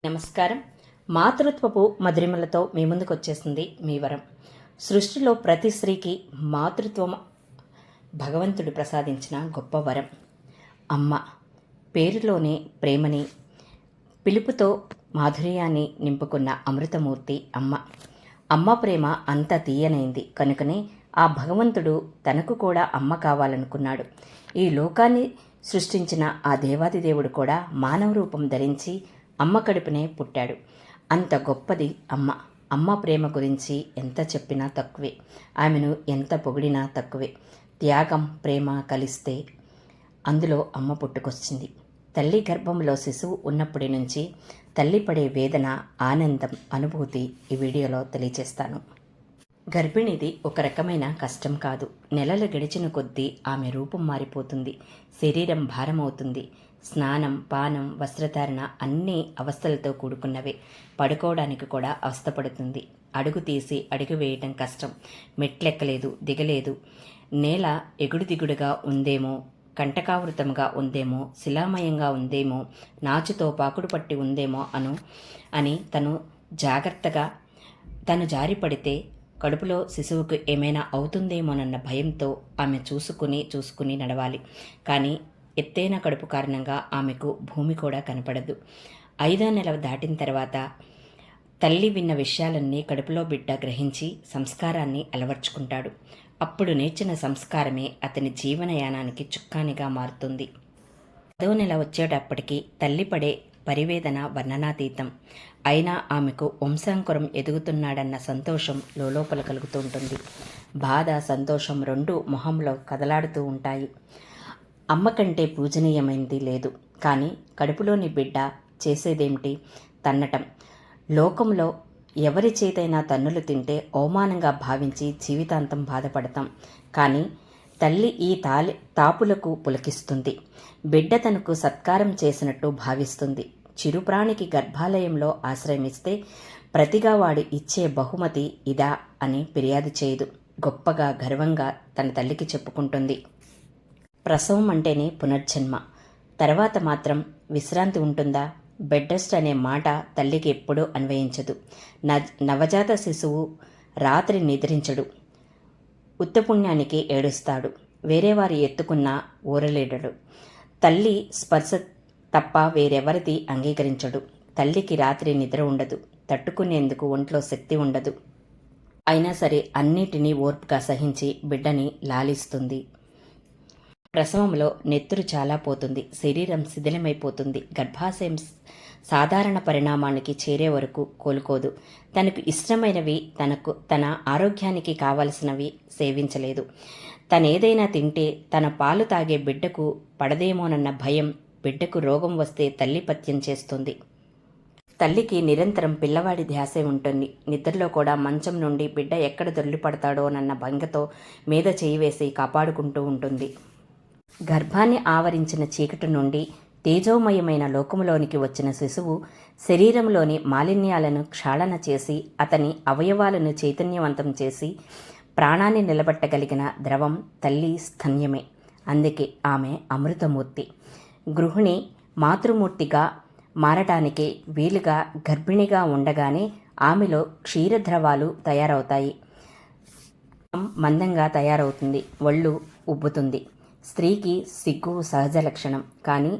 నమస్కారం. మాతృత్వపు మధురిమలతో మీ ముందుకు వచ్చేసింది మీ వరం. సృష్టిలో ప్రతి స్త్రీకి మాతృత్వం భగవంతుడు ప్రసాదించిన గొప్ప వరం. అమ్మ పేరులోనే ప్రేమని, పిలుపుతో మాధుర్యాన్ని నింపుకున్న అమృతమూర్తి అమ్మ. అమ్మ ప్రేమ అంత తీయనైంది కనుకనే ఆ భగవంతుడు తనకు కూడా అమ్మ కావాలనుకున్నాడు. ఈ లోకాన్ని సృష్టించిన ఆ దేవాదిదేవుడు కూడా మానవ రూపం ధరించి అమ్మ కడుపునే పుట్టాడు. అంత గొప్పది అమ్మ. అమ్మ ప్రేమ గురించి ఎంత చెప్పినా తక్కువే, ఆమెను ఎంత పొగిడినా తక్కువే. త్యాగం, ప్రేమ కలిస్తే అందులో అమ్మ పుట్టుకొచ్చింది. తల్లి గర్భంలో శిశువు ఉన్నప్పటి నుంచి తల్లి పడే వేదన, ఆనందం, అనుభూతి ఈ వీడియోలో తెలియచేస్తాను. గర్భిణిది ఒక రకమైన కష్టం కాదు. నెలలు గడిచిన కొద్దీ ఆమె రూపం మారిపోతుంది, శరీరం భారమవుతుంది. స్నానం, పానం, వస్త్రధారణ అన్నీ అవస్థలతో కూడుకున్నవే. పడుకోవడానికి కూడా అవస్థపడుతుంది. అడుగు తీసి అడుగు వేయటం కష్టం. మెట్లెక్కలేదు, దిగలేదు. నేల ఎగుడు దిగుడుగా ఉందేమో, కంటకావృతముగా ఉందేమో, శిలామయంగా ఉందేమో, నాచుతో పాకుడు పట్టి ఉందేమో అని తను జారిపడితే కడుపులో శిశువుకు ఏమైనా అవుతుందేమోనన్న భయంతో ఆమె చూసుకుని నడవాలి. కానీ ఎత్తైన కడుపు కారణంగా ఆమెకు భూమి కూడా కనపడదు. 5వ నెల దాటిన తర్వాత తల్లి విన్న విషయాలన్నీ కడుపులో బిడ్డ గ్రహించి సంస్కారాన్ని అలవర్చుకుంటాడు. అప్పుడు నేర్చిన సంస్కారమే అతని జీవనయానానికి చుక్కానిగా మారుతుంది. 10వ నెల వచ్చేటప్పటికి తల్లి పడే పరివేదన వర్ణనాతీతం. అయినా ఆమెకు వంశాంకురం ఎదుగుతున్నాడన్న సంతోషం లోపల కలుగుతుంటుంది. బాధ, సంతోషం రెండూ మొహంలో కదలాడుతూ ఉంటాయి. అమ్మ కంటే పూజనీయమైంది లేదు. కానీ కడుపులోని బిడ్డ చేసేదేమిటి? తన్నటం. లోకంలో ఎవరి చేతైనా తన్నులు తింటే అవమానంగా భావించి జీవితాంతం బాధపడతాం. కానీ తల్లి ఈ తాపులకు పులకిస్తుంది. బిడ్డ తనకు సత్కారం చేసినట్టు భావిస్తుంది. చిరుప్రాణికి గర్భాలయంలో ఆశ్రయమిస్తే ప్రతిగా వాడు ఇచ్చే బహుమతి ఇదా అని ఫిర్యాదు చేయదు. గొప్పగా, గర్వంగా తన తల్లికి చెప్పుకుంటుంది. ప్రసవం అంటేనే పునర్జన్మ. తర్వాత మాత్రం విశ్రాంతి ఉంటుందా? బెడ్ రెస్ట్ అనే మాట తల్లికి ఎప్పుడూ అన్వయించదు. నవజాత శిశువు రాత్రి నిద్రించడు. ఉత్తపుణ్యానికి ఏడుస్తాడు. వేరేవారి ఎత్తుకున్నా ఊరలేడడు. తల్లి స్పర్శ తప్ప వేరెవరిది అంగీకరించడు. తల్లికి రాత్రి నిద్ర ఉండదు. తట్టుకునేందుకు ఒంట్లో శక్తి ఉండదు. అయినా సరే అన్నిటినీ ఓర్పుగా సహించి బిడ్డని లాలిస్తుంది. ప్రసవంలో నెత్తురు చాలా పోతుంది. శరీరం శిథిలమైపోతుంది. గర్భాశయం సాధారణ పరిణామానికి చేరే వరకు కోలుకోదు. తనకు ఇష్టమైనవి, తన ఆరోగ్యానికి కావలసినవి సేవించలేదు. తనేదైనా తింటే తన పాలు తాగే బిడ్డకు పడదేమోనన్న భయం. బిడ్డకు రోగం వస్తే తల్లి పథ్యం చేస్తుంది. తల్లికి నిరంతరం పిల్లవాడి ధ్యాసే ఉంటుంది. నిద్రలో కూడా మంచం నుండి బిడ్డ ఎక్కడ దొర్లిపడతాడోనన్న భంగతో మీద చేయి వేసి కాపాడుకుంటూ ఉంటుంది. గర్భాన్ని ఆవరించిన చీకటి నుండి తేజోమయమైన లోకములోనికి వచ్చిన శిశువు శరీరంలోని మాలిన్యాలను క్షాళన చేసి అతని అవయవాలను చైతన్యవంతం చేసి ప్రాణాన్ని నిలబెట్టగలిగిన ద్రవం తల్లి స్తన్యమే. అందుకే ఆమె అమృతమూర్తి. గృహిణి మాతృమూర్తిగా మారటానికి వీలుగా గర్భిణిగా ఉండగానే ఆమెలో క్షీరద్రవాలు తయారవుతాయి. మందంగా తయారవుతుంది. ఒళ్ళు ఉబ్బుతుంది. స్త్రీకి సిగ్గు సహజ లక్షణం. కానీ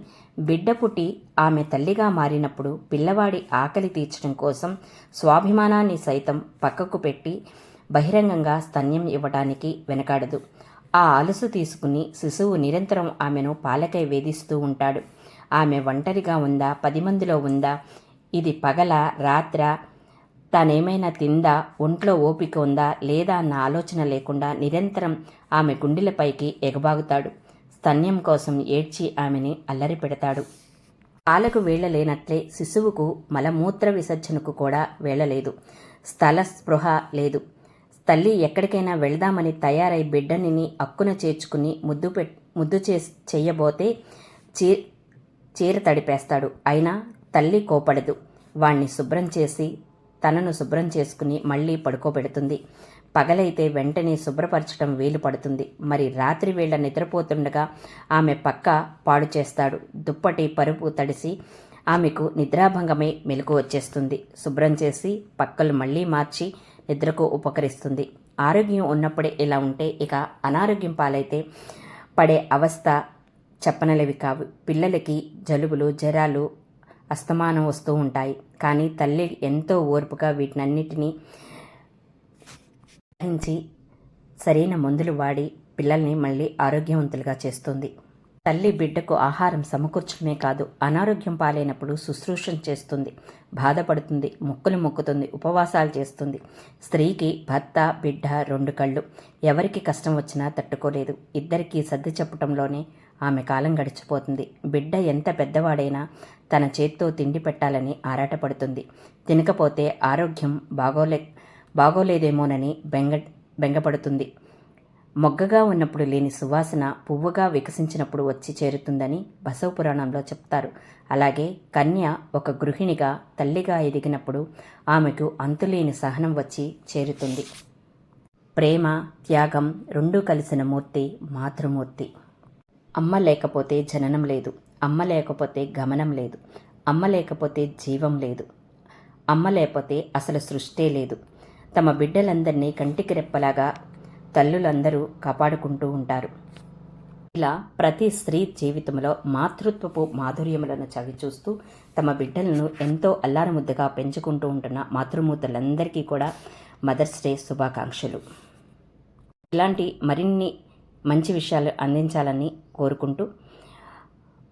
బిడ్డ పుట్టి ఆమె తల్లిగా మారినప్పుడు పిల్లవాడి ఆకలి తీర్చడం కోసం స్వాభిమానాన్ని సైతం పక్కకు పెట్టి బహిరంగంగా స్తన్యం ఇవ్వడానికి వెనకాడదు. ఆ అలసు తీసుకుని శిశువు నిరంతరం ఆమెను పాలకై వేధిస్తూ ఉంటాడు. ఆమె ఒంటరిగా ఉందా, 10 మందిలో ఉందా, ఇది పగల రాత్ర, తానేమైనా తిందా, ఒంట్లో ఓపిక ఉందా లేదా అన్న ఆలోచన లేకుండా నిరంతరం ఆమె గుండెలపైకి ఎగబాగుతాడు. స్తన్యం కోసం ఏడ్చి ఆమెని అల్లరి పెడతాడు. పాలకు వేళ లేనట్లే శిశువుకు మలమూత్ర విసర్జనకు కూడా వేళలేదు. స్థల స్పృహ లేదు. తల్లి ఎక్కడికైనా వెళ్దామని తయారై బిడ్డని అక్కున చేర్చుకుని ముద్దు చెయ్యబోతే చీర తడిపేస్తాడు. అయినా తల్లి కోపడదు. వాణ్ణి శుభ్రం చేసి తనను శుభ్రం చేసుకుని మళ్ళీ పడుకోబెడుతుంది. పగలైతే వెంటనే శుభ్రపరచడం వీలు పడుతుంది. మరి రాత్రి వేళ నిద్రపోతుండగా ఆమె పక్క పాడు చేస్తాడు. దుప్పటి పరుపు తడిసి ఆమెకు నిద్రాభంగమై మెలకు వచ్చేస్తుంది. శుభ్రం చేసి పక్కలు మళ్ళీ మార్చి నిద్రకు ఉపకరిస్తుంది. ఆరోగ్యం ఉన్నప్పుడే ఇలా ఉంటే ఇక అనారోగ్యం పాలైతే పడే అవస్థ చెప్పనలేవి కావు. పిల్లలకి జలుబులు, జ్వరాలు అస్తమానం వస్తూ ఉంటాయి. కానీ తల్లి ఎంతో ఓర్పుగా వీటినన్నిటినీ గ్రహించి సరైన మందులు వాడి పిల్లల్ని మళ్ళీ ఆరోగ్యవంతులుగా చేస్తుంది. తల్లి బిడ్డకు ఆహారం సమకూర్చడమే కాదు, అనారోగ్యం పాలైనప్పుడు శుశ్రూషణ చేస్తుంది, బాధపడుతుంది, మొక్కులు మొక్కుతుంది, ఉపవాసాలు చేస్తుంది. స్త్రీకి భర్త, బిడ్డ 2 కళ్ళు. ఎవరికి కష్టం వచ్చినా తట్టుకోలేదు. ఇద్దరికీ సర్ది చెప్పటంలోనే ఆమె కాలం గడిచిపోతుంది. బిడ్డ ఎంత పెద్దవాడైనా తన చేత్తో తిండి పెట్టాలని ఆరాటపడుతుంది. తినకపోతే ఆరోగ్యం బాగోలేదేమోనని బెంగపడుతుంది. మొగ్గగా ఉన్నప్పుడు లేని సువాసన పువ్వుగా వికసించినప్పుడు వచ్చి చేరుతుందని బసవ పురాణంలో చెప్తారు. అలాగే కన్య ఒక గృహిణిగా, తల్లిగా ఎదిగినప్పుడు ఆమెకు అంతులేని సహనం వచ్చి చేరుతుంది. ప్రేమ, త్యాగం రెండూ కలిసిన మూర్తి మాతృమూర్తి. అమ్మ లేకపోతే జననం లేదు, అమ్మ లేకపోతే గమనం లేదు, అమ్మ లేకపోతే జీవం లేదు, అమ్మ లేకపోతే అసలు సృష్టే లేదు. తమ బిడ్డలందరినీ కంటికి రెప్పలాగా తల్లులందరూ కాపాడుకుంటూ ఉంటారు. ఇలా ప్రతి స్త్రీ జీవితంలో మాతృత్వపు మాధుర్యములను చవిచూస్తూ తమ బిడ్డలను ఎంతో అల్లారముద్దగా పెంచుకుంటూ ఉంటున్న మాతృమూర్తులందరికీ కూడా మదర్స్ డే శుభాకాంక్షలు. ఇలాంటి మరిన్ని మంచి విషయాలు అందించాలని కోరుకుంటూ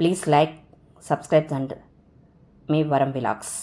ప్లీజ్ లైక్, సబ్స్క్రైబ్ అండ్ మీ వరం విలాగ్స్.